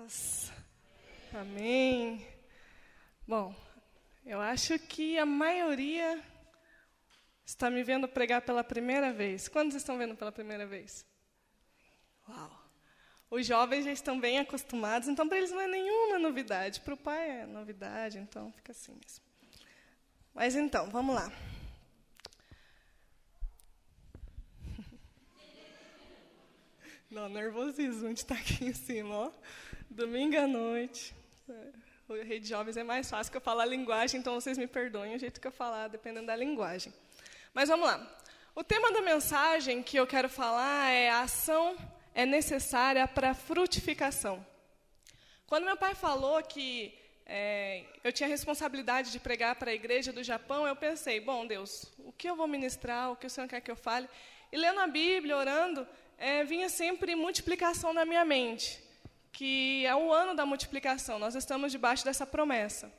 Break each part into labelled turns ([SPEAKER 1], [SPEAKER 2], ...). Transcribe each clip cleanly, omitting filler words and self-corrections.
[SPEAKER 1] Paz. Amém. Bom, eu acho que a maioria está me vendo pregar pela primeira vez. Quantos estão vendo pela primeira vez? Uau! Os jovens já estão bem acostumados, então para eles não é nenhuma novidade. Para o pai é novidade, então fica assim mesmo. Mas então, vamos lá. Não, nervosismo de estar aqui em cima, ó. Domingo à noite. O Rede Jovens é mais fácil que eu falar a linguagem, então vocês me perdoem o jeito que eu falar, dependendo da linguagem. Mas vamos lá. O tema da mensagem que eu quero falar é a ação é necessária para a frutificação. Quando meu pai falou que eu tinha a responsabilidade de pregar para a igreja do Japão, eu pensei, bom, Deus, o que eu vou ministrar, o que o Senhor quer que eu fale? E lendo a Bíblia, orando, vinha sempre multiplicação na minha mente, que é o ano da multiplicação, nós estamos debaixo dessa promessa.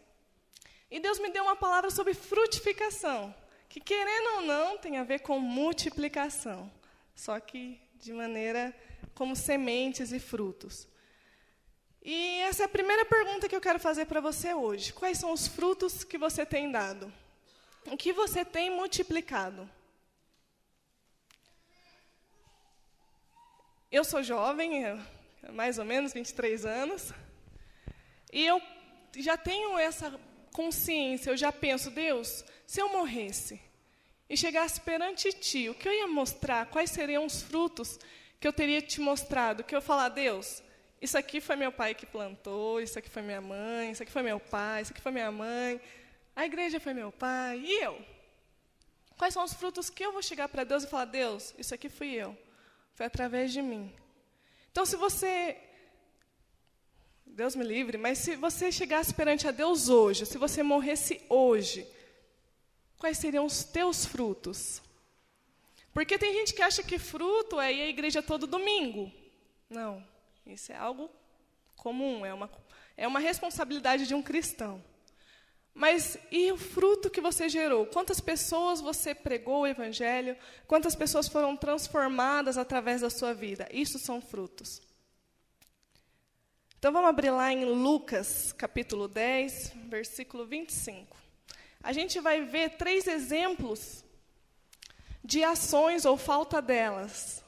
[SPEAKER 1] E Deus me deu uma palavra sobre frutificação, que querendo ou não tem a ver com multiplicação, só que de maneira como sementes e frutos. E essa é a primeira pergunta que eu quero fazer para você hoje. Quais são os frutos que você tem dado? O que você tem multiplicado? Eu sou jovem, mais ou menos 23 anos, e eu já tenho essa consciência, eu já penso, Deus, se eu morresse e chegasse perante Ti, o que eu ia mostrar, quais seriam os frutos que eu teria te mostrado, que eu falar, Deus, isso aqui foi meu pai que plantou, isso aqui foi minha mãe, isso aqui foi meu pai, isso aqui foi minha mãe, a igreja foi meu pai, e eu? Quais são os frutos que eu vou chegar para Deus e falar, Deus, isso aqui fui eu, foi através de mim. Então, se você, Deus me livre, mas se você chegasse perante a Deus hoje, se você morresse hoje, quais seriam os teus frutos? Porque tem gente que acha que fruto é ir à igreja todo domingo. Não, isso é algo comum, é uma responsabilidade de um cristão. Mas e o fruto que você gerou? Quantas pessoas você pregou o evangelho? Quantas pessoas foram transformadas através da sua vida? Isso são frutos. Então vamos abrir lá em Lucas, capítulo 10, versículo 25. A gente vai ver 3 exemplos de ações ou falta delas,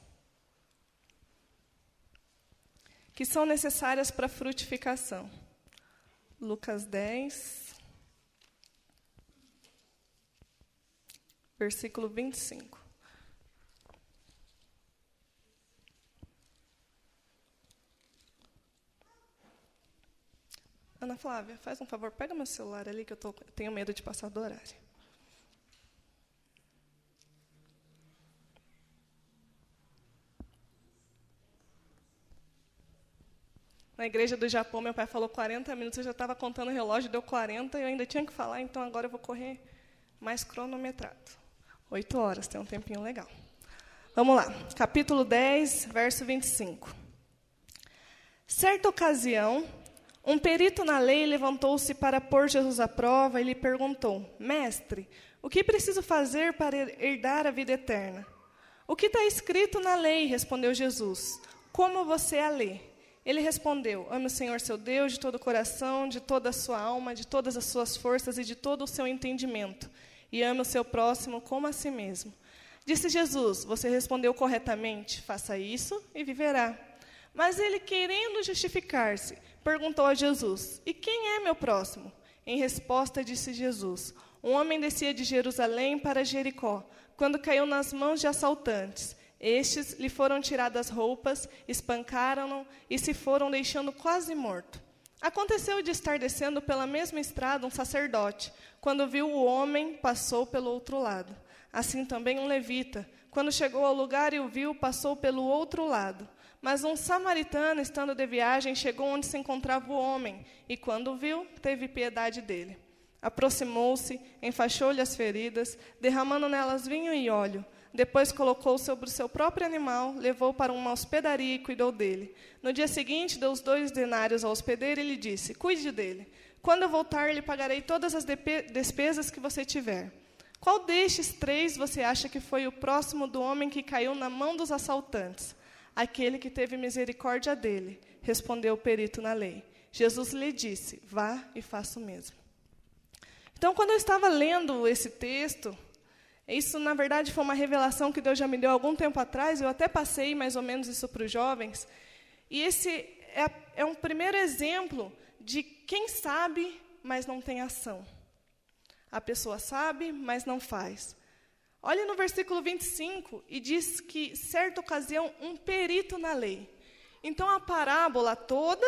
[SPEAKER 1] que são necessárias para a frutificação. Lucas 10, versículo 25. Ana Flávia, faz um favor, pega meu celular ali, que eu tenho medo de passar do horário. Na igreja do Japão, meu pai falou 40 minutos, eu já estava contando o relógio, deu 40, e eu ainda tinha que falar, então agora eu vou correr mais cronometrado. 8 horas, tem um tempinho legal. Vamos lá, capítulo 10, verso 25. Certa ocasião, um perito na lei levantou-se para pôr Jesus à prova e lhe perguntou, Mestre, o que preciso fazer para herdar a vida eterna? O que está escrito na lei? Respondeu Jesus. Como você a lê? Ele respondeu, ame o Senhor seu Deus de todo o coração, de toda a sua alma, de todas as suas forças e de todo o seu entendimento. E ame o seu próximo como a si mesmo. Disse Jesus, você respondeu corretamente, faça isso e viverá. Mas ele, querendo justificar-se, perguntou a Jesus, e quem é meu próximo? Em resposta, disse Jesus, um homem descia de Jerusalém para Jericó, quando caiu nas mãos de assaltantes. Estes lhe foram tiradas as roupas, espancaram-no e se foram deixando quase morto. Aconteceu de estar descendo pela mesma estrada um sacerdote. Quando viu o homem, passou pelo outro lado. Assim também um levita. Quando chegou ao lugar e o viu, passou pelo outro lado. Mas um samaritano, estando de viagem, chegou onde se encontrava o homem, e quando o viu, teve piedade dele. Aproximou-se, enfaixou-lhe as feridas, derramando nelas vinho e óleo. Depois colocou sobre o seu próprio animal, levou para uma hospedaria e cuidou dele. No dia seguinte, deu os 2 denários ao hospedeiro e lhe disse, cuide dele. Quando eu voltar, lhe pagarei todas as despesas que você tiver. Qual destes 3 você acha que foi o próximo do homem que caiu na mão dos assaltantes? aquele que teve misericórdia dele, respondeu o perito na lei. Jesus lhe disse, vá e faça o mesmo. Então, quando eu estava lendo esse texto, isso, na verdade, foi uma revelação que Deus já me deu há algum tempo atrás, eu até passei mais ou menos isso para os jovens, e esse é um primeiro exemplo de quem sabe, mas não tem ação. A pessoa sabe, mas não faz. Olha no versículo 25, e diz que, certa ocasião, um perito na lei. Então, a parábola toda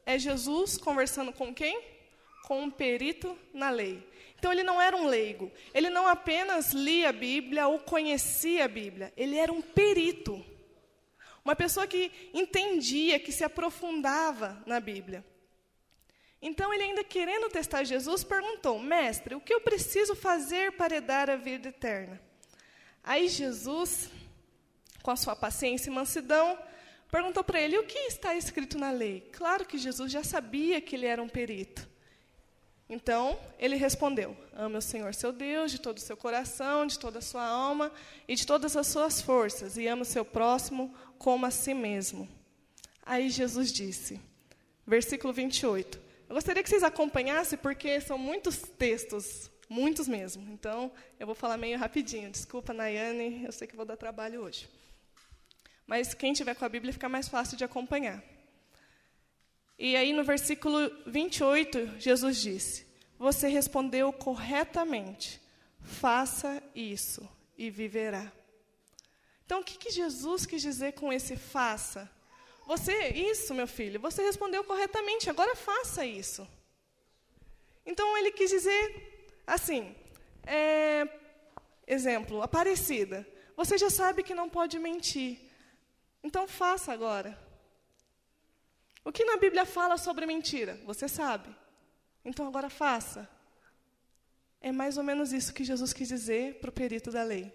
[SPEAKER 1] é Jesus conversando com quem? Com um perito na lei. Então, ele não era um leigo. Ele não apenas lia a Bíblia ou conhecia a Bíblia. Ele era um perito. Uma pessoa que entendia, que se aprofundava na Bíblia. Então, ele ainda querendo testar Jesus, perguntou, mestre, o que eu preciso fazer para herdar a vida eterna? Aí Jesus, com a sua paciência e mansidão, perguntou para ele, o que está escrito na lei? Claro que Jesus já sabia que ele era um perito. Então, ele respondeu, ame o Senhor seu Deus de todo o seu coração, de toda a sua alma e de todas as suas forças, e ame o seu próximo como a si mesmo. Aí Jesus disse, versículo 28, eu gostaria que vocês acompanhassem, porque são muitos textos, muitos mesmo. Então, eu vou falar meio rapidinho. Desculpa, Nayane, eu sei que vou dar trabalho hoje. Mas quem tiver com a Bíblia fica mais fácil de acompanhar. E aí, no versículo 28, Jesus disse, você respondeu corretamente, faça isso e viverá. Então, o que Jesus quis dizer com esse faça? Isso, meu filho, você respondeu corretamente, agora faça isso. Então, ele quis dizer assim, exemplo, Aparecida, você já sabe que não pode mentir, então faça agora. O que na Bíblia fala sobre mentira? Você sabe. Então agora faça. É mais ou menos isso que Jesus quis dizer para o perito da lei.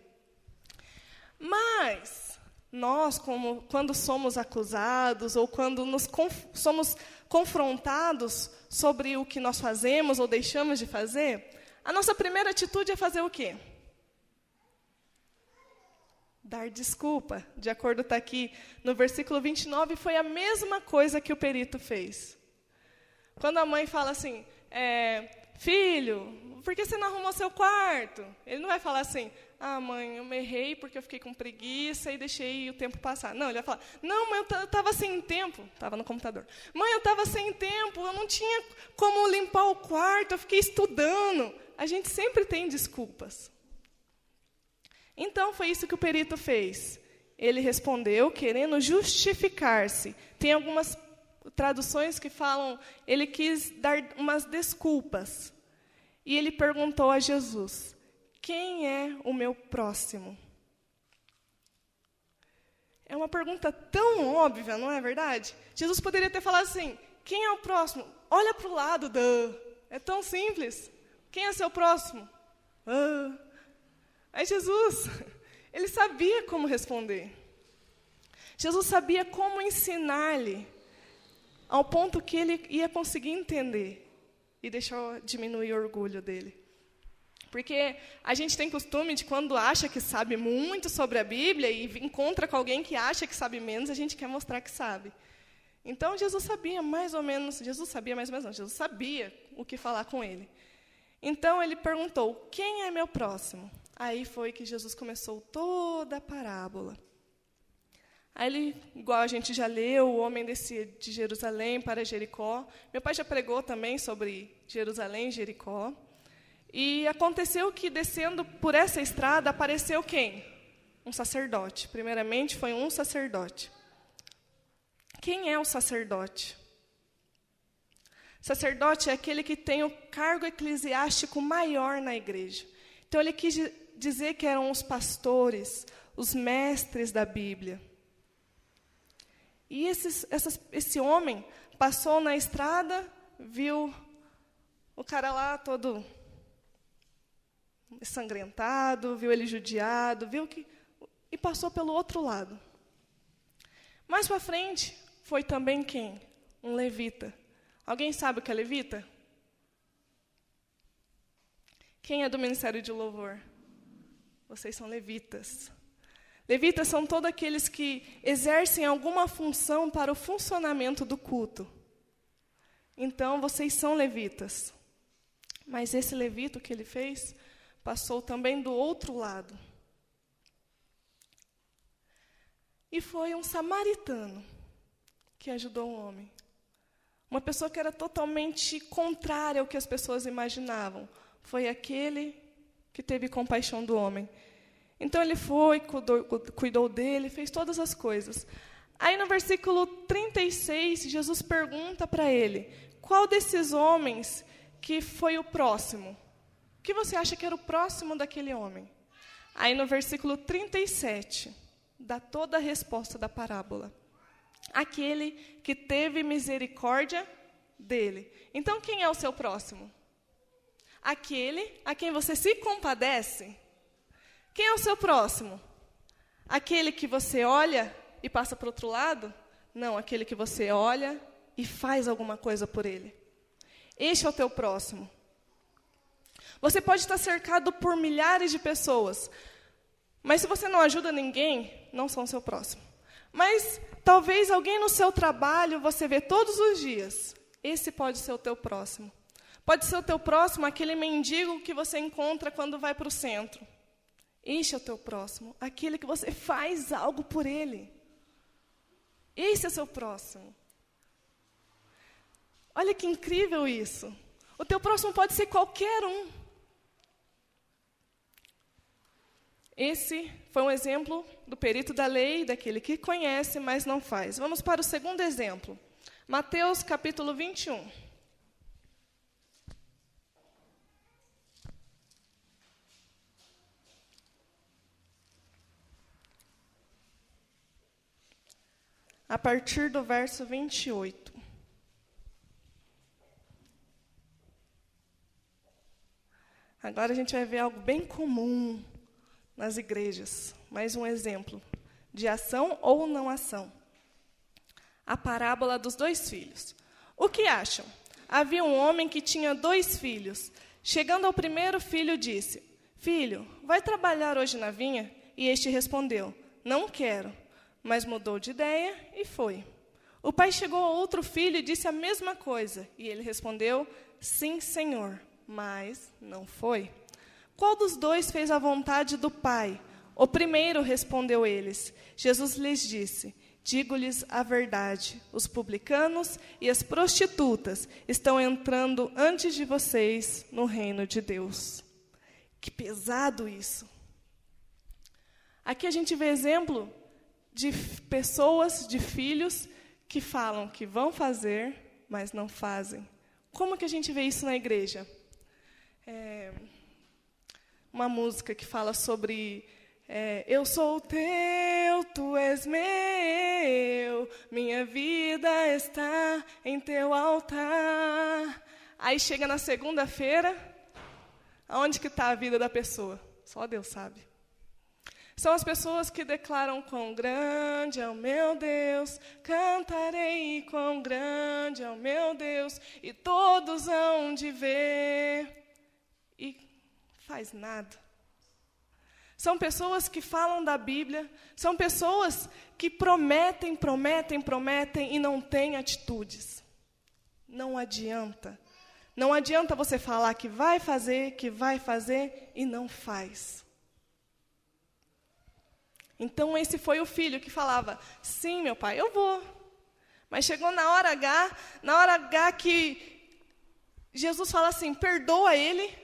[SPEAKER 1] Mas, nós, quando somos acusados, ou quando somos confrontados sobre o que nós fazemos ou deixamos de fazer, a nossa primeira atitude é fazer o quê? Dar desculpa. De acordo está aqui no versículo 29, foi a mesma coisa que o perito fez. Quando a mãe fala assim, filho, por que você não arrumou seu quarto? Ele não vai falar assim, mãe, eu me errei porque eu fiquei com preguiça e deixei o tempo passar. Não, ele vai falar, não, mãe, eu estava sem tempo. Estava no computador. Mãe, eu estava sem tempo, eu não tinha como limpar o quarto, eu fiquei estudando. A gente sempre tem desculpas. Então, foi isso que o perito fez. Ele respondeu, querendo justificar-se. Tem algumas traduções que falam, ele quis dar umas desculpas. E ele perguntou a Jesus, quem é o meu próximo? É uma pergunta tão óbvia, não é verdade? Jesus poderia ter falado assim, quem é o próximo? Olha para o lado, é tão simples. Quem é seu próximo? Aí Jesus, ele sabia como responder. Jesus sabia como ensinar-lhe, ao ponto que ele ia conseguir entender. E deixou diminuir o orgulho dele. Porque a gente tem costume de, quando acha que sabe muito sobre a Bíblia e encontra com alguém que acha que sabe menos, a gente quer mostrar que sabe. Então, Jesus sabia mais ou menos não, Jesus sabia o que falar com ele. Então, ele perguntou, quem é meu próximo? Aí foi que Jesus começou toda a parábola. Aí ele, igual a gente já leu, o homem descia de Jerusalém para Jericó. Meu pai já pregou também sobre Jerusalém e Jericó. E aconteceu que, descendo por essa estrada, apareceu quem? Um sacerdote. Primeiramente, foi um sacerdote. Quem é o sacerdote? Sacerdote é aquele que tem o cargo eclesiástico maior na igreja. Então, ele quis dizer que eram os pastores, os mestres da Bíblia. E esse homem passou na estrada, viu o cara lá todo ensanguentado, viu ele judiado, e passou pelo outro lado. Mais para frente, foi também quem? Um levita. Alguém sabe o que é levita? Quem é do Ministério de Louvor? Vocês são levitas. Levitas são todos aqueles que exercem alguma função para o funcionamento do culto. Então, vocês são levitas. Mas esse levita, o que ele fez, passou também do outro lado. E foi um samaritano que ajudou um homem. Uma pessoa que era totalmente contrária ao que as pessoas imaginavam. Foi aquele que teve compaixão do homem. Então ele foi, cuidou dele, fez todas as coisas. Aí no versículo 36, Jesus pergunta para ele, qual desses homens que foi o próximo? O que você acha que era o próximo daquele homem? Aí no versículo 37, dá toda a resposta da parábola. Aquele que teve misericórdia dele. Então quem é o seu próximo? Aquele a quem você se compadece. Quem é o seu próximo? Aquele que você olha e passa para o outro lado? Não, aquele que você olha e faz alguma coisa por ele. Este é o teu próximo. Você pode estar cercado por milhares de pessoas, mas se você não ajuda ninguém, não são seu próximo. Mas talvez alguém no seu trabalho você vê todos os dias. Esse pode ser o teu próximo. Pode ser o teu próximo aquele mendigo que você encontra quando vai para o centro. Este é o teu próximo, aquele que você faz algo por ele. Esse é o seu próximo. Olha que incrível isso. O teu próximo pode ser qualquer um. Esse foi um exemplo do perito da lei, daquele que conhece, mas não faz. Vamos para o segundo exemplo. Mateus capítulo 21. A partir do verso 28. Agora a gente vai ver algo bem comum nas igrejas. Mais um exemplo de ação ou não ação. A parábola dos 2 filhos. O que acham? Havia um homem que tinha 2 filhos. Chegando ao primeiro filho, disse, filho, vai trabalhar hoje na vinha? E este respondeu, não quero. Mas mudou de ideia e foi. O pai chegou ao outro filho e disse a mesma coisa. E ele respondeu, sim, senhor, mas não foi. Qual dos 2 fez a vontade do pai? O primeiro, respondeu eles. Jesus lhes disse, digo-lhes a verdade, os publicanos e as prostitutas estão entrando antes de vocês no reino de Deus. Que pesado isso. Aqui a gente vê exemplo de pessoas, de filhos, que falam que vão fazer, mas não fazem. Como que a gente vê isso na igreja? Uma música que fala sobre eu sou teu, tu és meu, minha vida está em teu altar. Aí chega na segunda-feira, aonde que está a vida da pessoa? Só Deus sabe. São as pessoas que declaram quão grande é o meu Deus, cantarei quão grande é o meu Deus, e todos hão de ver, e faz nada. São pessoas que falam da Bíblia, são pessoas que prometem e não têm atitudes. Não adianta. Não adianta você falar que vai fazer e não faz. Então, esse foi o filho que falava, sim, meu pai, eu vou. Mas chegou na hora H que Jesus fala assim, perdoa ele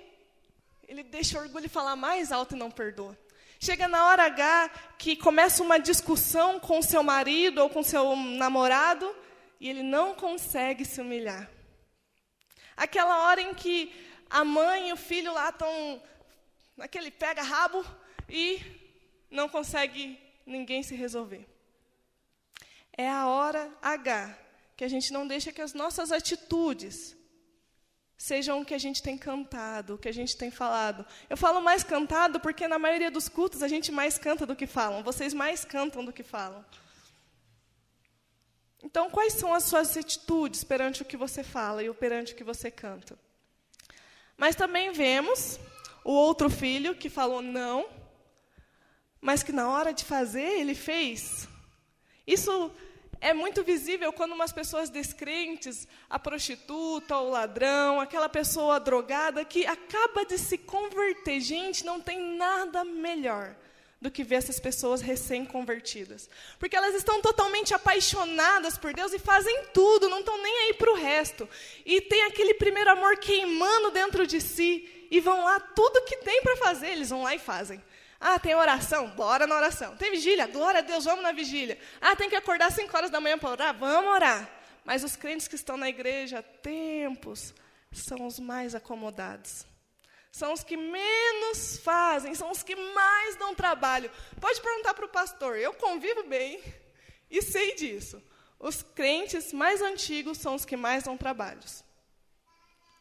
[SPEAKER 1] deixa o orgulho falar mais alto e não perdoa. Chega na hora H que começa uma discussão com seu marido ou com seu namorado, e ele não consegue se humilhar. Aquela hora em que a mãe e o filho lá estão naquele pega-rabo e não consegue ninguém se resolver. É a hora H que a gente não deixa que as nossas atitudes sejam o que a gente tem cantado, o que a gente tem falado. Eu falo mais cantado porque na maioria dos cultos a gente mais canta do que falam. Vocês mais cantam do que falam. Então, quais são as suas atitudes perante o que você fala e perante o que você canta? Mas também vemos o outro filho que falou não, mas que na hora de fazer, ele fez. Isso é muito visível quando umas pessoas descrentes, a prostituta, o ladrão, aquela pessoa drogada que acaba de se converter. Gente, não tem nada melhor do que ver essas pessoas recém-convertidas. Porque elas estão totalmente apaixonadas por Deus e fazem tudo, não estão nem aí para o resto. E tem aquele primeiro amor queimando dentro de si, e vão lá, tudo que tem para fazer, eles vão lá e fazem. Ah, tem oração? Bora na oração. Tem vigília? Glória a Deus, vamos na vigília. Ah, tem que acordar 5 horas da manhã para orar? Vamos orar. Mas os crentes que estão na igreja há tempos são os mais acomodados. São os que menos fazem, são os que mais dão trabalho. Pode perguntar para o pastor, eu convivo bem e sei disso. Os crentes mais antigos são os que mais dão trabalhos.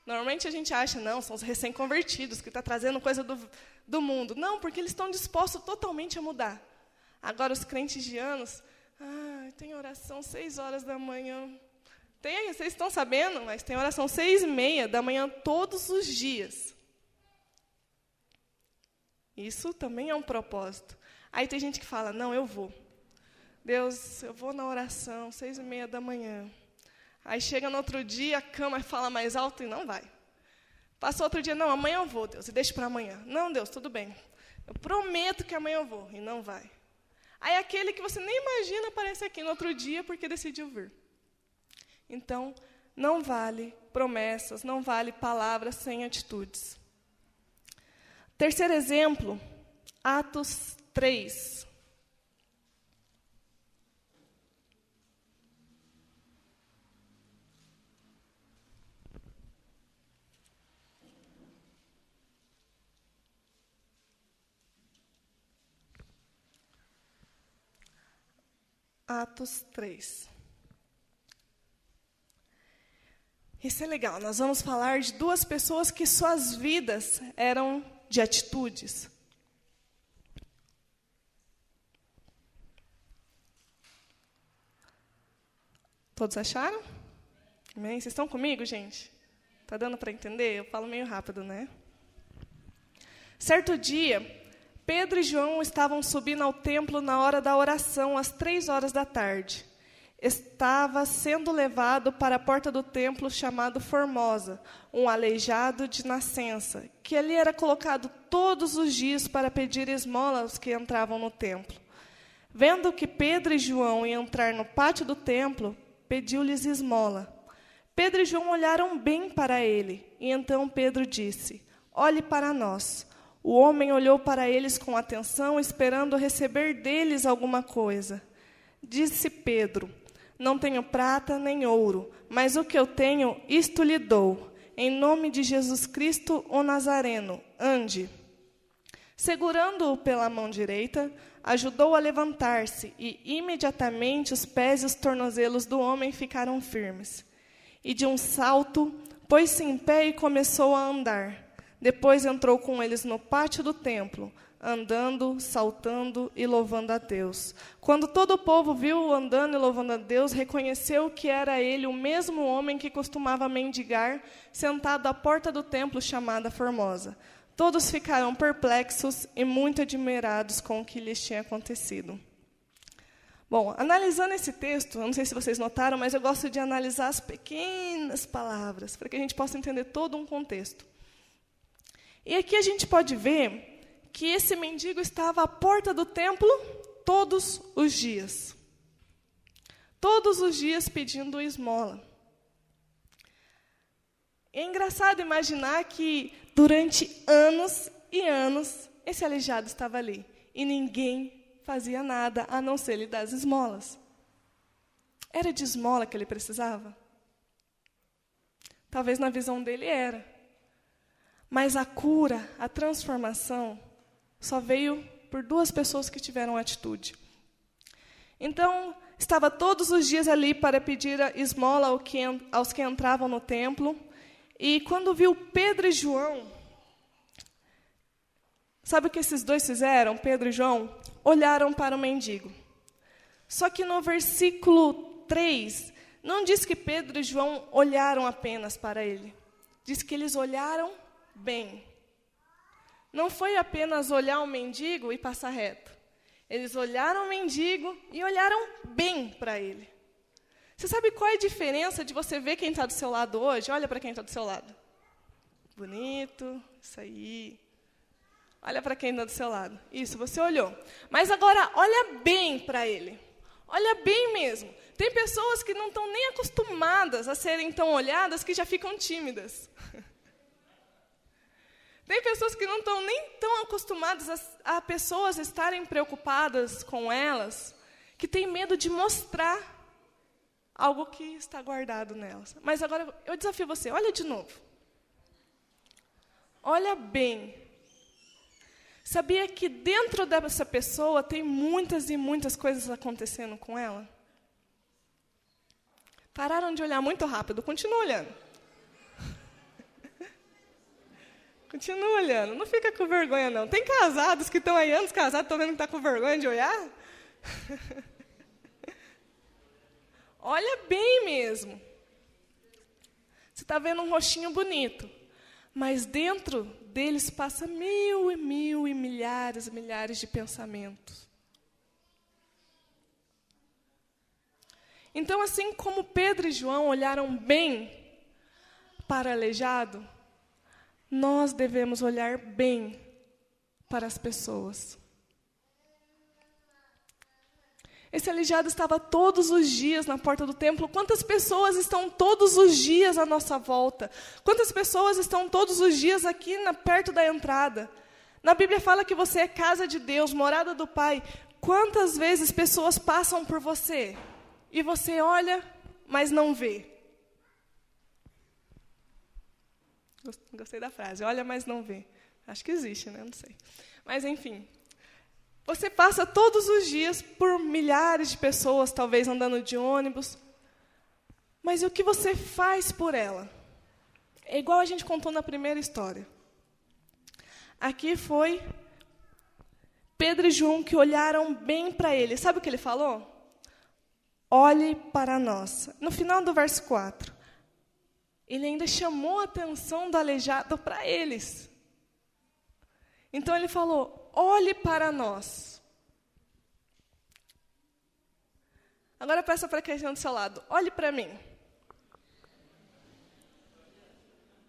[SPEAKER 1] Normalmente a gente acha, não, são os recém-convertidos, que estão trazendo coisa do mundo. Não, porque eles estão dispostos totalmente a mudar. Agora, os crentes de anos, tem oração 6 horas da manhã. Tem, vocês estão sabendo, mas tem oração 6h30 da manhã todos os dias. Isso também é um propósito. Aí tem gente que fala, não, eu vou. Deus, eu vou na oração, 6h30 da manhã. Aí chega no outro dia, a cama fala mais alto e não vai. Passa outro dia, não, amanhã eu vou, Deus, e deixa para amanhã. Não, Deus, tudo bem. Eu prometo que amanhã eu vou, e não vai. Aí aquele que você nem imagina aparece aqui no outro dia porque decidiu vir. Então, não vale promessas, não vale palavras sem atitudes. Terceiro exemplo, Atos 3. Atos 3. Isso é legal, nós vamos falar de 2 pessoas que suas vidas eram de atitudes. Todos acharam? Amém? Vocês estão comigo, gente? Está dando para entender? Eu falo meio rápido, né? Certo dia, Pedro e João estavam subindo ao templo na hora da oração, às 3 horas da tarde. Estava sendo levado para a porta do templo chamado Formosa, um aleijado de nascença, que ali era colocado todos os dias para pedir esmola aos que entravam no templo. Vendo que Pedro e João iam entrar no pátio do templo, pediu-lhes esmola. Pedro e João olharam bem para ele, e então Pedro disse, olhe para nós. O homem olhou para eles com atenção, esperando receber deles alguma coisa. Disse Pedro, não tenho prata nem ouro, mas o que eu tenho, isto lhe dou. Em nome de Jesus Cristo, o Nazareno, ande. Segurando-o pela mão direita, ajudou-o a levantar-se, e imediatamente os pés e os tornozelos do homem ficaram firmes. E de um salto, pôs-se em pé e começou a andar. Depois entrou com eles no pátio do templo, andando, saltando e louvando a Deus. Quando todo o povo viu-o andando e louvando a Deus, reconheceu que era ele o mesmo homem que costumava mendigar, sentado à porta do templo chamada Formosa. Todos ficaram perplexos e muito admirados com o que lhes tinha acontecido. Bom, analisando esse texto, eu não sei se vocês notaram, mas eu gosto de analisar as pequenas palavras, para que a gente possa entender todo um contexto. E aqui a gente pode ver que esse mendigo estava à porta do templo todos os dias. Todos os dias pedindo esmola. É engraçado imaginar que durante anos e anos esse aleijado estava ali. E ninguém fazia nada a não ser lhe dar as esmolas. Era de esmola que ele precisava? Talvez na visão dele era. Mas a cura, a transformação, só veio por 2 pessoas que tiveram atitude. Então, estava todos os dias ali para pedir a esmola aos que entravam no templo. E quando viu Pedro e João, sabe o que esses 2 fizeram, Pedro e João? Olharam para o mendigo. Só que no versículo 3, não diz que Pedro e João olharam apenas para ele. Diz que eles olharam bem. Não foi apenas olhar o mendigo e passar reto. Eles olharam o mendigo e olharam bem para ele. Você sabe qual é a diferença de você ver quem está do seu lado hoje? Olha para quem está do seu lado. Bonito, isso aí. Olha para quem está do seu lado. Isso, você olhou. Mas agora, olha bem para ele. Olha bem mesmo. Tem pessoas que não estão nem acostumadas a serem tão olhadas que já ficam tímidas. Tem pessoas que não estão nem tão acostumadas a pessoas estarem preocupadas com elas, que têm medo de mostrar algo que está guardado nelas. Mas agora eu desafio você, olha de novo. Olha bem. Sabia que dentro dessa pessoa tem muitas e muitas coisas acontecendo com ela? Pararam de olhar muito rápido, continua olhando. Continua olhando, não fica com vergonha, não. Tem casados que estão aí, anos casados, estão vendo que está com vergonha de olhar? Olha bem mesmo. Você está vendo um rostinho bonito, mas dentro deles passa mil e milhares e milhares de pensamentos. Então, assim como Pedro e João olharam bem para o aleijado, nós devemos olhar bem para as pessoas. Esse aleijado estava todos os dias na porta do templo. Quantas pessoas estão todos os dias à nossa volta? Quantas pessoas estão todos os dias aqui perto da entrada? Na Bíblia fala que você é casa de Deus, morada do Pai. Quantas vezes pessoas passam por você e você olha, mas não vê? Gostei da frase, olha, mas não vê. Acho que existe, né? Não sei. Mas, enfim. Você passa todos os dias por milhares de pessoas, talvez andando de ônibus. Mas e o que você faz por ela? É igual a gente contou na primeira história. Aqui foi Pedro e João que olharam bem para ele. Sabe o que ele falou? Olhe para nós. No final do verso 4. Ele ainda chamou a atenção do aleijado para eles. Então ele falou, olhe para nós. Agora peça para quem está do seu lado, olhe para mim.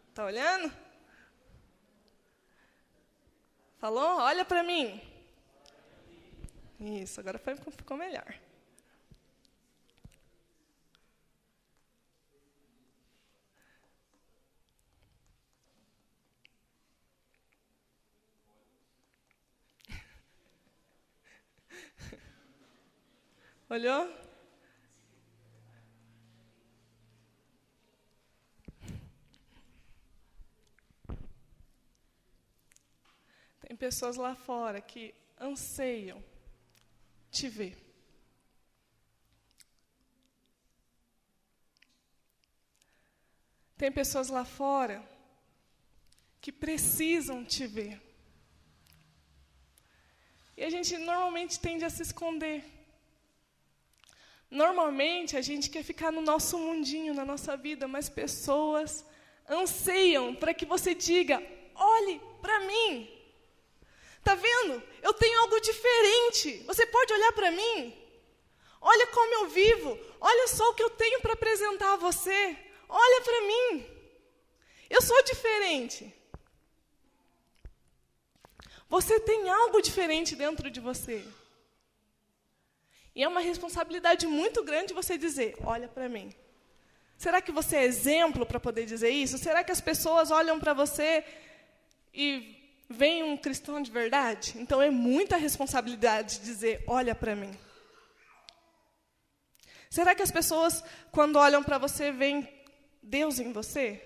[SPEAKER 1] Está olhando? Falou? Olha para mim. Isso, agora ficou melhor. Olhou? Tem pessoas lá fora que anseiam te ver. Tem pessoas lá fora que precisam te ver. E a gente normalmente tende a se esconder. Normalmente, a gente quer ficar no nosso mundinho, na nossa vida, mas pessoas anseiam para que você diga, olhe para mim. Está vendo? Eu tenho algo diferente. Você pode olhar para mim? Olha como eu vivo. Olha só o que eu tenho para apresentar a você. Olha para mim. Eu sou diferente. Você tem algo diferente dentro de você. E é uma responsabilidade muito grande você dizer, olha para mim. Será que você é exemplo para poder dizer isso? Será que as pessoas olham para você e veem um cristão de verdade? Então é muita responsabilidade dizer, olha para mim. Será que as pessoas, quando olham para você, veem Deus em você?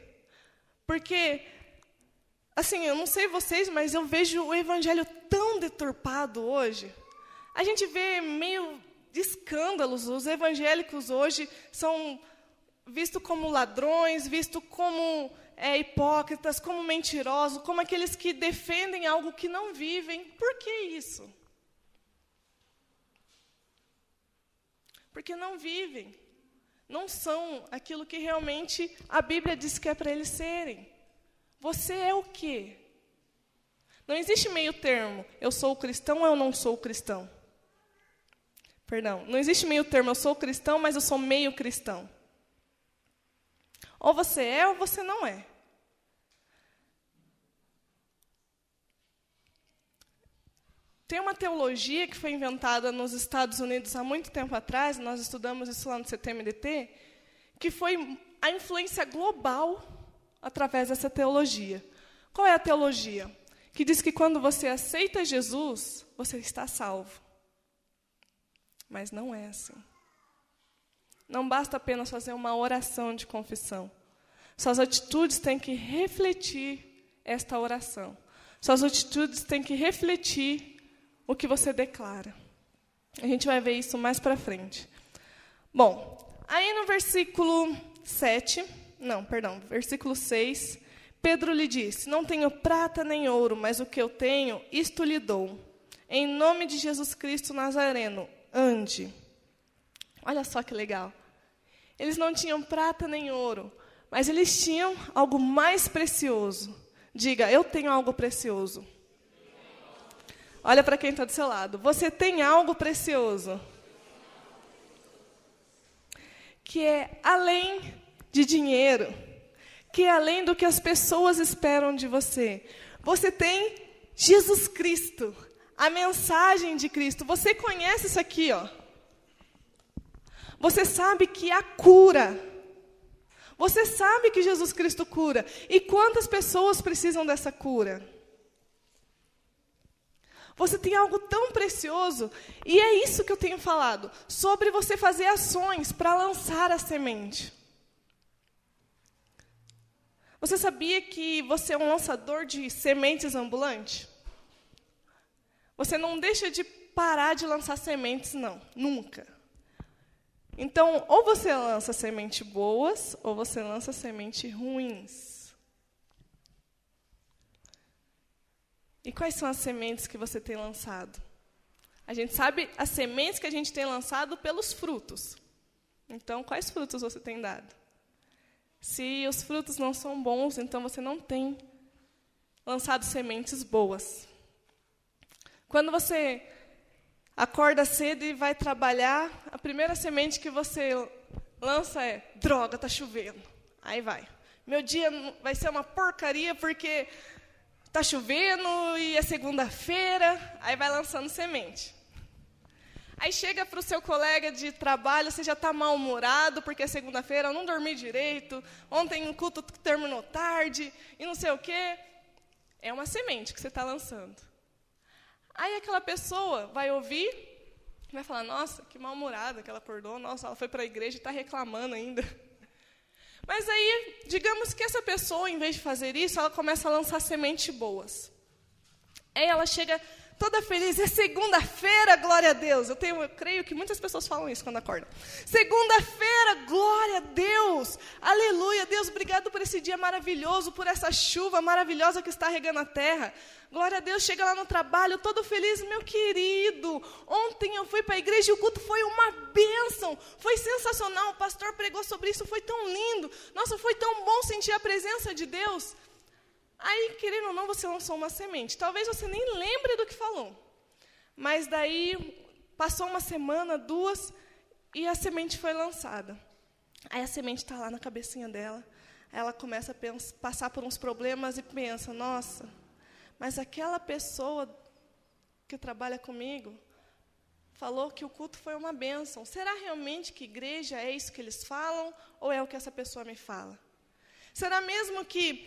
[SPEAKER 1] Porque, assim, eu não sei vocês, mas eu vejo o evangelho tão deturpado hoje. A gente vê meio de escândalos. Os evangélicos hoje são vistos como ladrões, vistos como hipócritas, como mentirosos, como aqueles que defendem algo que não vivem. Por que isso? Porque não vivem. Não são aquilo que realmente a Bíblia diz que é para eles serem. Você é o quê? Não existe meio termo. Eu sou cristão ou eu não sou cristão. Perdão, não existe meio termo, eu sou cristão, mas eu sou meio cristão. Ou você é ou você não é. Tem uma teologia que foi inventada nos Estados Unidos há muito tempo atrás, nós estudamos isso lá no CTMDT, que foi a influência global através dessa teologia. Qual é a teologia? Que diz que quando você aceita Jesus, você está salvo. Mas não é assim. Não basta apenas fazer uma oração de confissão. Suas atitudes têm que refletir esta oração. Suas atitudes têm que refletir o que você declara. A gente vai ver isso mais para frente. Bom, aí no versículo 6, Pedro lhe disse, não tenho prata nem ouro, mas o que eu tenho, isto lhe dou. Em nome de Jesus Cristo Nazareno, ande. Olha só que legal. Eles não tinham prata nem ouro, mas eles tinham algo mais precioso. Diga, eu tenho algo precioso. Olha para quem está do seu lado. Você tem algo precioso. Que é além de dinheiro. Que é além do que as pessoas esperam de você. Você tem Jesus Cristo. A mensagem de Cristo. Você conhece isso aqui, ó. Você sabe que há cura. Você sabe que Jesus Cristo cura. E quantas pessoas precisam dessa cura? Você tem algo tão precioso, e é isso que eu tenho falado, sobre você fazer ações para lançar a semente. Você sabia que você é um lançador de sementes ambulante? Você não deixa de parar de lançar sementes, não, nunca. Então, ou você lança sementes boas, ou você lança sementes ruins. E quais são as sementes que você tem lançado? A gente sabe as sementes que a gente tem lançado pelos frutos. Então, quais frutos você tem dado? Se os frutos não são bons, então você não tem lançado sementes boas. Quando você acorda cedo e vai trabalhar, a primeira semente que você lança é, droga, está chovendo. Aí vai. Meu dia vai ser uma porcaria porque está chovendo e é segunda-feira, aí vai lançando semente. Aí chega para o seu colega de trabalho, você já está mal-humorado, porque é segunda-feira, eu não dormi direito, ontem o culto terminou tarde, e não sei o quê. É uma semente que você está lançando. Aí aquela pessoa vai ouvir, vai falar, nossa, que mal-humorada que ela acordou, nossa, ela foi para a igreja e está reclamando ainda. Mas aí, digamos que essa pessoa, em vez de fazer isso, ela começa a lançar sementes boas. Aí ela chega toda feliz, é segunda-feira, glória a Deus. Eu creio que muitas pessoas falam isso quando acordam. Segunda-feira, glória a Deus, aleluia, Deus, obrigado por esse dia maravilhoso, por essa chuva maravilhosa que está regando a terra. Glória a Deus, chega lá no trabalho, todo feliz, meu querido. Ontem eu fui para a igreja e o culto foi uma bênção, foi sensacional, o pastor pregou sobre isso, foi tão lindo. Nossa, foi tão bom sentir a presença de Deus. Aí, querendo ou não, você lançou uma semente. Talvez você nem lembre do que falou. Mas daí, passou uma semana, 2, e a semente foi lançada. Aí a semente está lá na cabecinha dela. Aí ela começa a passar por uns problemas e pensa, nossa, mas aquela pessoa que trabalha comigo falou que o culto foi uma bênção. Será realmente que igreja é isso que eles falam? Ou é o que essa pessoa me fala? Será mesmo que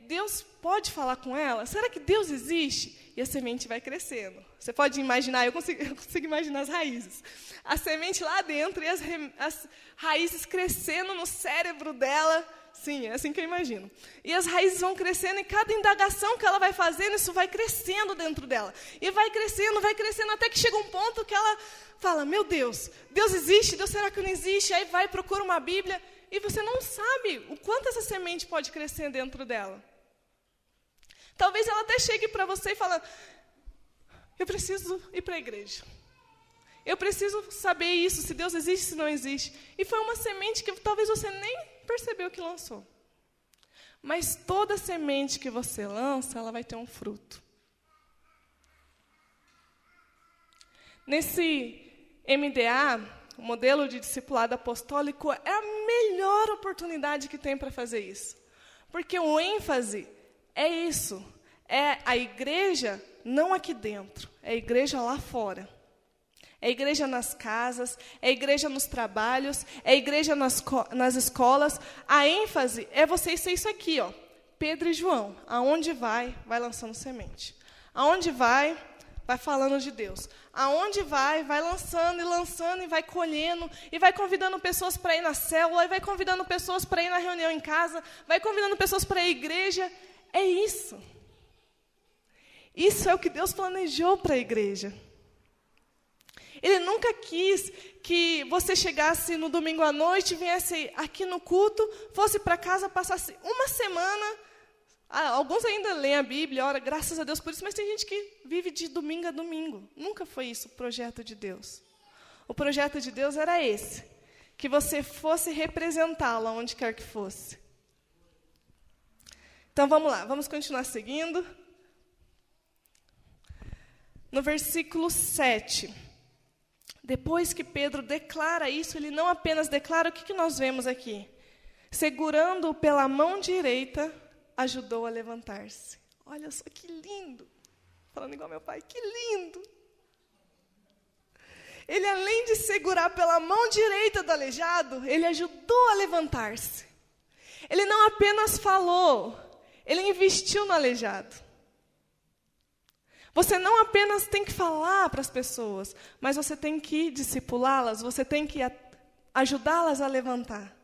[SPEAKER 1] Deus pode falar com ela? Será que Deus existe? E a semente vai crescendo. Você pode imaginar, eu consigo imaginar as raízes. A semente lá dentro e as raízes crescendo no cérebro dela. Sim, é assim que eu imagino. E as raízes vão crescendo e cada indagação que ela vai fazendo, isso vai crescendo dentro dela. E vai crescendo, até que chega um ponto que ela fala, meu Deus, Deus existe? Deus, será que não existe? Aí vai, procura uma Bíblia. E você não sabe o quanto essa semente pode crescer dentro dela. Talvez ela até chegue para você e fale, eu preciso ir para a igreja. Eu preciso saber isso, se Deus existe, se não existe. E foi uma semente que talvez você nem percebeu que lançou. Mas toda semente que você lança, ela vai ter um fruto. Nesse MDA, o modelo de discipulado apostólico, é a melhor oportunidade que tem para fazer isso. Porque o ênfase é isso. É a igreja, não aqui dentro, é a igreja lá fora. É a igreja nas casas, é a igreja nos trabalhos, é a igreja nas escolas. A ênfase é vocês ser isso aqui, ó. Pedro e João, aonde vai lançando semente. Aonde vai falando de Deus. Aonde vai lançando e lançando, e vai colhendo, e vai convidando pessoas para ir na célula, e vai convidando pessoas para ir na reunião em casa, vai convidando pessoas para ir à igreja. É isso. Isso é o que Deus planejou para a igreja. Ele nunca quis que você chegasse no domingo à noite, viesse aqui no culto, fosse para casa, passasse uma semana. Alguns ainda leem a Bíblia, ora, graças a Deus por isso, mas tem gente que vive de domingo a domingo. Nunca foi isso o projeto de Deus. O projeto de Deus era esse, que você fosse representá-lo aonde quer que fosse. Então vamos lá, vamos continuar seguindo. No versículo 7. Depois que Pedro declara isso, ele não apenas declara, o que nós vemos aqui? Segurando-o pela mão direita, ajudou a levantar-se. Olha só que lindo. Falando igual meu pai, que lindo. Ele, além de segurar pela mão direita do aleijado, ele ajudou a levantar-se. Ele não apenas falou, ele investiu no aleijado. Você não apenas tem que falar para as pessoas, mas você tem que discipulá-las, você tem que ajudá-las a levantar.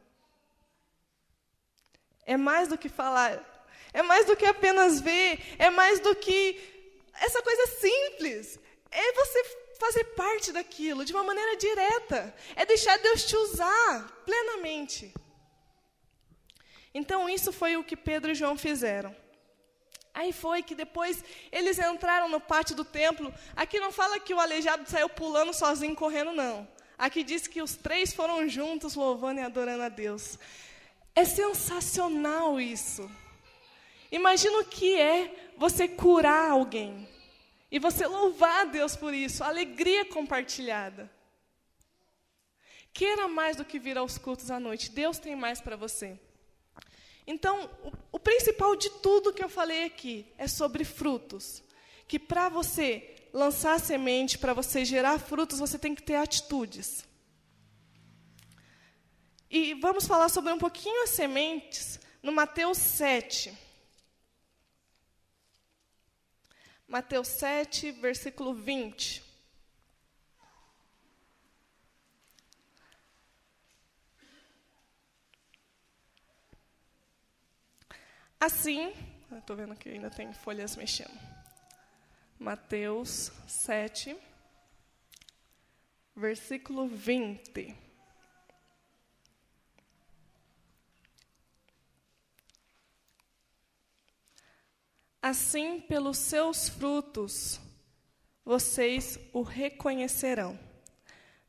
[SPEAKER 1] É mais do que falar, é mais do que apenas ver, é mais do que essa coisa simples. É você fazer parte daquilo de uma maneira direta. É deixar Deus te usar plenamente. Então, isso foi o que Pedro e João fizeram. Aí foi que depois eles entraram no pátio do templo. Aqui não fala que o aleijado saiu pulando sozinho, correndo, não. Aqui diz que os 3 foram juntos, louvando e adorando a Deus. É sensacional isso. Imagina o que é você curar alguém. E você louvar a Deus por isso. Alegria compartilhada. Queira mais do que vir aos cultos à noite. Deus tem mais para você. Então, o principal de tudo que eu falei aqui é sobre frutos. Que para você lançar semente, para você gerar frutos, você tem que ter atitudes. E vamos falar sobre um pouquinho as sementes no Mateus 7. Mateus 7, versículo 20. Assim, estou vendo que ainda tem folhas mexendo. Mateus 7, versículo 20. Assim, pelos seus frutos, vocês o reconhecerão.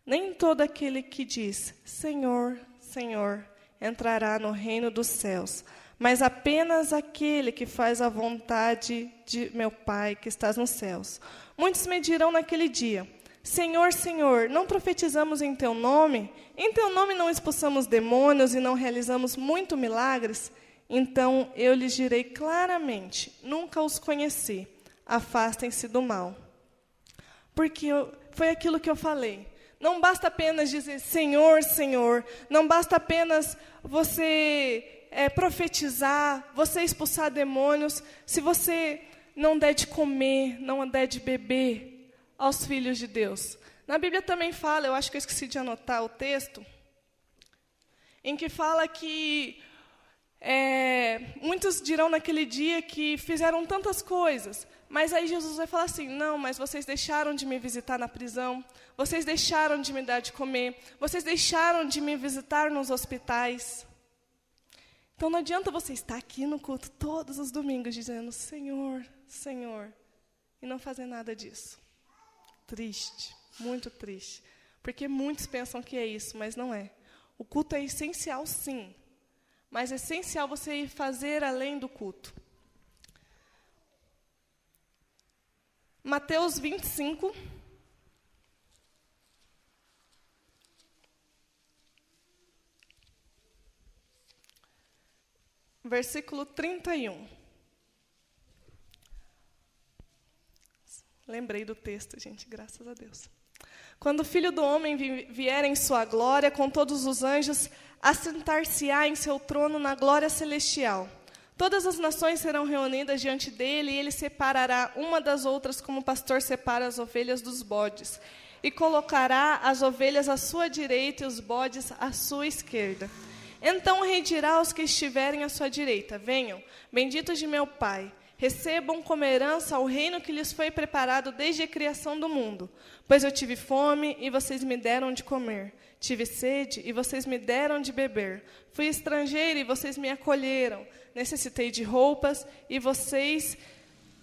[SPEAKER 1] Nem todo aquele que diz, Senhor, Senhor, entrará no reino dos céus, mas apenas aquele que faz a vontade de meu Pai que estás nos céus. Muitos me dirão naquele dia, Senhor, Senhor, não profetizamos em Teu nome? Em Teu nome não expulsamos demônios e não realizamos muitos milagres? Então eu lhes direi claramente, nunca os conheci, afastem-se do mal. Porque foi aquilo que eu falei. Não basta apenas dizer Senhor, Senhor, não basta apenas você profetizar, você expulsar demônios, se você não der de comer, não der de beber aos filhos de Deus. Na Bíblia também fala, eu acho que eu esqueci de anotar o texto, em que fala que muitos dirão naquele dia que fizeram tantas coisas, mas aí Jesus vai falar assim, não, mas vocês deixaram de me visitar na prisão, vocês deixaram de me dar de comer, vocês deixaram de me visitar nos hospitais. Então não adianta você estar aqui no culto todos os domingos dizendo, Senhor, Senhor, e não fazer nada disso. Triste, muito triste, porque muitos pensam que é isso, mas não é. O culto é essencial, sim, mas é essencial você ir fazer além do culto. Mateus 25. versículo 31. Lembrei do texto, gente, graças a Deus. Quando o Filho do Homem vier em sua glória, com todos os anjos, assentar-se-á em seu trono na glória celestial. Todas as nações serão reunidas diante dele, e ele separará uma das outras, como o pastor separa as ovelhas dos bodes, e colocará as ovelhas à sua direita e os bodes à sua esquerda. Então o rei dirá aos que estiverem à sua direita: venham, benditos de meu Pai, recebam como herança o reino que lhes foi preparado desde a criação do mundo. Pois eu tive fome, e vocês me deram de comer. Tive sede, e vocês me deram de beber. Fui estrangeiro, e vocês me acolheram. Necessitei de roupas, e vocês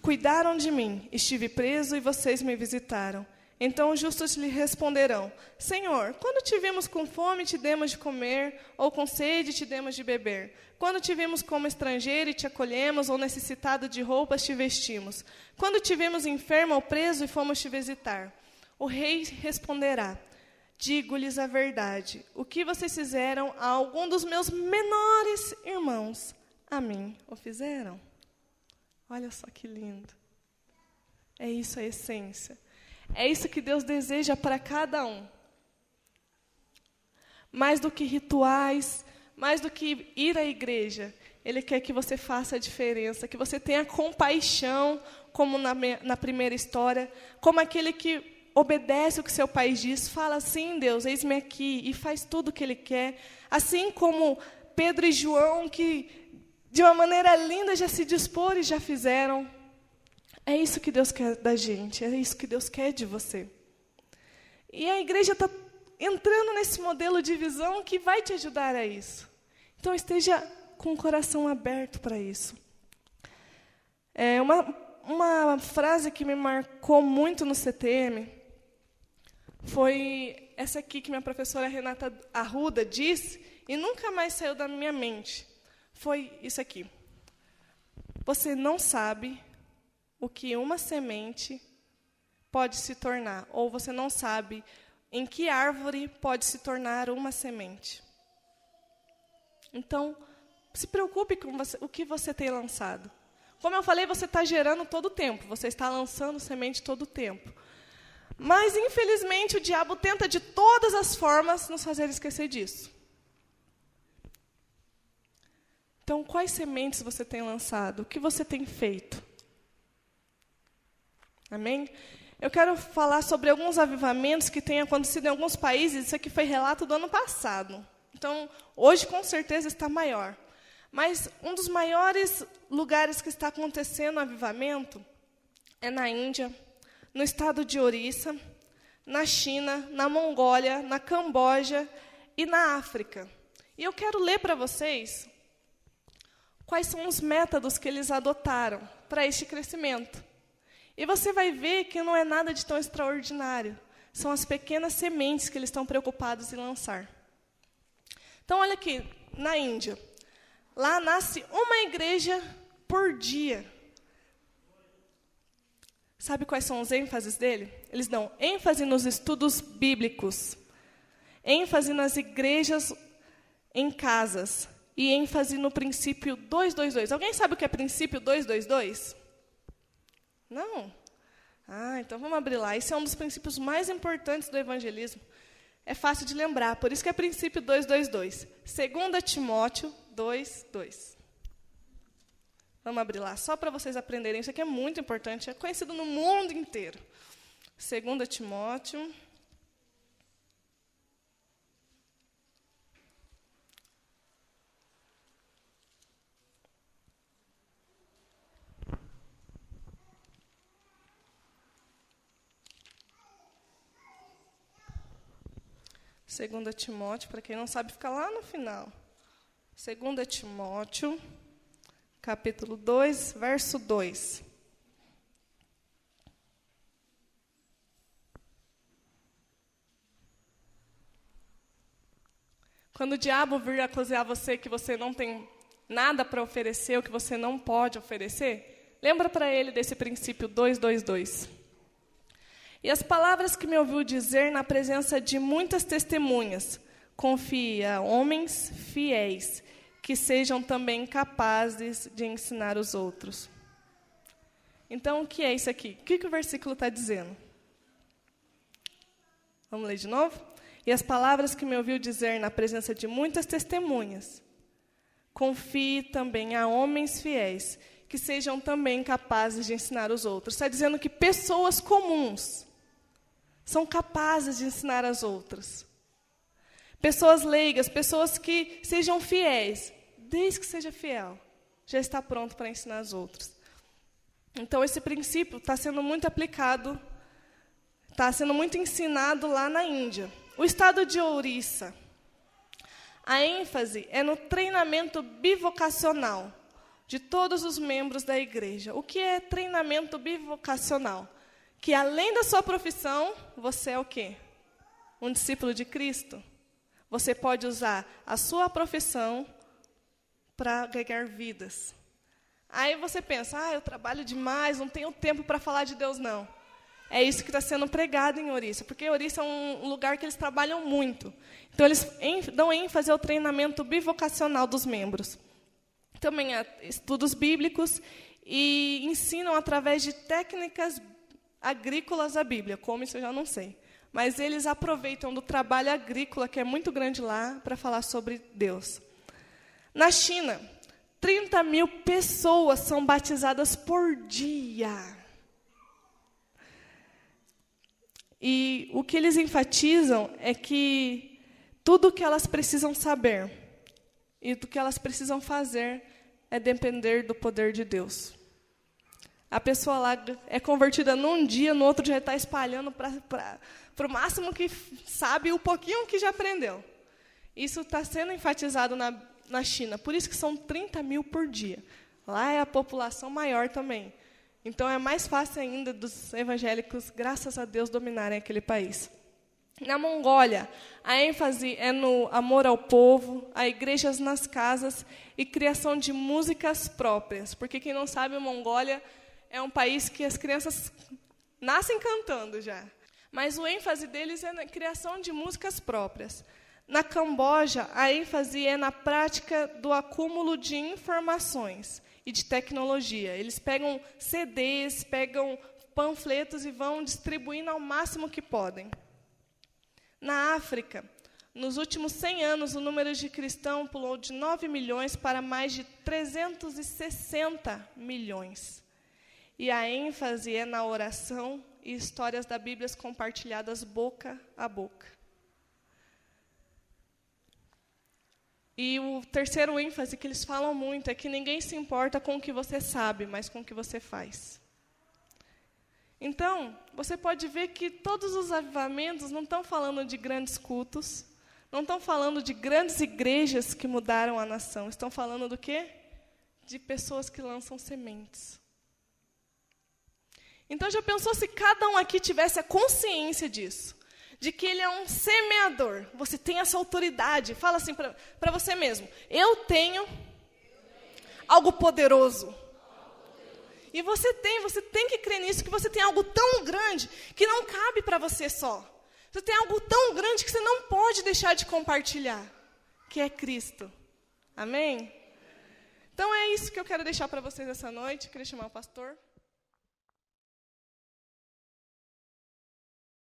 [SPEAKER 1] cuidaram de mim. Estive preso, e vocês me visitaram. Então os justos lhe responderão: Senhor, quando te vimos com fome, te demos de comer, ou com sede, te demos de beber? Quando te vimos como estrangeiro e te acolhemos, ou necessitado de roupas, te vestimos? Quando te vimos enfermo ou preso e fomos te visitar? O rei responderá: digo-lhes a verdade, o que vocês fizeram a algum dos meus menores irmãos, a mim o fizeram. Olha só que lindo. É isso a essência. É isso que Deus deseja para cada um. Mais do que rituais, mais do que ir à igreja, Ele quer que você faça a diferença, que você tenha compaixão, como na primeira história, como aquele que obedece o que seu pai diz, fala assim: Deus, eis-me aqui, e faz tudo o que Ele quer. Assim como Pedro e João, que de uma maneira linda já se disporam e já fizeram. É isso que Deus quer da gente, é isso que Deus quer de você. E a igreja está entrando nesse modelo de visão que vai te ajudar a isso. Então esteja com o coração aberto para isso. Uma frase que me marcou muito no CTM foi essa aqui que minha professora Renata Arruda disse e nunca mais saiu da minha mente. Foi isso aqui: você não sabe o que uma semente pode se tornar, ou você não sabe em que árvore pode se tornar uma semente. Então, se preocupe com o que você tem lançado. Como eu falei, você está gerando todo o tempo, você está lançando semente todo o tempo. Mas, infelizmente, o diabo tenta de todas as formas nos fazer esquecer disso. Então, quais sementes você tem lançado? O que você tem feito? Amém? Eu quero falar sobre alguns avivamentos que têm acontecido em alguns países. Isso aqui foi relato do ano passado. Então, hoje, com certeza, está maior. Mas um dos maiores lugares que está acontecendo avivamento é na Índia, no estado de Orissa, na China, na Mongólia, na Camboja e na África. E eu quero ler para vocês quais são os métodos que eles adotaram para este crescimento. E você vai ver que não é nada de tão extraordinário. São as pequenas sementes que eles estão preocupados em lançar. Então, olha aqui, na Índia. Lá nasce uma igreja por dia. Sabe quais são os ênfases dele? Eles dão ênfase nos estudos bíblicos, ênfase nas igrejas em casas e ênfase no princípio 222. Alguém sabe o que é princípio 222? Não? Então vamos abrir lá. Esse é um dos princípios mais importantes do evangelismo. É fácil de lembrar, por isso que é princípio 222. 2 Timóteo 2:2. Vamos abrir lá, só para vocês aprenderem. Isso aqui é muito importante, é conhecido no mundo inteiro. 2 Timóteo. Segunda Timóteo, para quem não sabe, fica lá no final. 2 Timóteo, capítulo 2, verso 2. Quando o diabo vir acusar você que você não tem nada para oferecer, ou que você não pode oferecer, lembra para ele desse princípio 222. E as palavras que me ouviu dizer na presença de muitas testemunhas, confie a homens fiéis, que sejam também capazes de ensinar os outros. Então, o que é isso aqui? O que o versículo está dizendo? Vamos ler de novo? E as palavras que me ouviu dizer na presença de muitas testemunhas, confie também a homens fiéis, que sejam também capazes de ensinar os outros. Está dizendo que pessoas comuns são capazes de ensinar as outras. Pessoas leigas, pessoas que sejam fiéis, desde que seja fiel, já está pronto para ensinar os outros. Então, esse princípio está sendo muito aplicado, está sendo muito ensinado lá na Índia. O estado de Orissa, a ênfase é no treinamento bivocacional de todos os membros da igreja. O que é treinamento bivocacional? Que além da sua profissão, você é o quê? Um discípulo de Cristo. Você pode usar a sua profissão para ganhar vidas. Aí você pensa, eu trabalho demais, não tenho tempo para falar de Deus, não. É isso que está sendo pregado em Orissa, porque Orissa é um lugar que eles trabalham muito. Então, eles dão ênfase ao treinamento bivocacional dos membros. Também há estudos bíblicos e ensinam através de técnicas agrícolas a Bíblia. Como isso eu já não sei. Mas eles aproveitam do trabalho agrícola, que é muito grande lá, para falar sobre Deus. Na China, 30 mil pessoas são batizadas por dia. E o que eles enfatizam é que tudo o que elas precisam saber e do que elas precisam fazer é depender do poder de Deus. A pessoa lá é convertida num dia, no outro já está espalhando para o máximo que sabe, o pouquinho que já aprendeu. Isso está sendo enfatizado na China. Por isso que são 30 mil por dia. Lá é a população maior também. Então, é mais fácil ainda dos evangélicos, graças a Deus, dominarem aquele país. Na Mongólia, a ênfase é no amor ao povo, a igrejas nas casas e criação de músicas próprias. Porque, quem não sabe, a Mongólia é um país que as crianças nascem cantando já. Mas o ênfase deles é na criação de músicas próprias. Na Camboja, a ênfase é na prática do acúmulo de informações e de tecnologia. Eles pegam CDs, pegam panfletos e vão distribuindo ao máximo que podem. Na África, nos últimos 100 anos, o número de cristãos pulou de 9 milhões para mais de 360 milhões. E a ênfase é na oração e histórias da Bíblia compartilhadas boca a boca. E o terceiro ênfase que eles falam muito é que ninguém se importa com o que você sabe, mas com o que você faz. Então, você pode ver que todos os avivamentos não estão falando de grandes cultos, não estão falando de grandes igrejas que mudaram a nação, estão falando do quê? De pessoas que lançam sementes. Então, já pensou se cada um aqui tivesse a consciência disso? De que ele é um semeador. Você tem essa autoridade. Fala assim para você mesmo. Eu tenho algo poderoso. E você tem que crer nisso, que você tem algo tão grande que não cabe para você só. Você tem algo tão grande que você não pode deixar de compartilhar, que é Cristo. Amém? Então é isso que eu quero deixar para vocês essa noite. Eu queria chamar o pastor.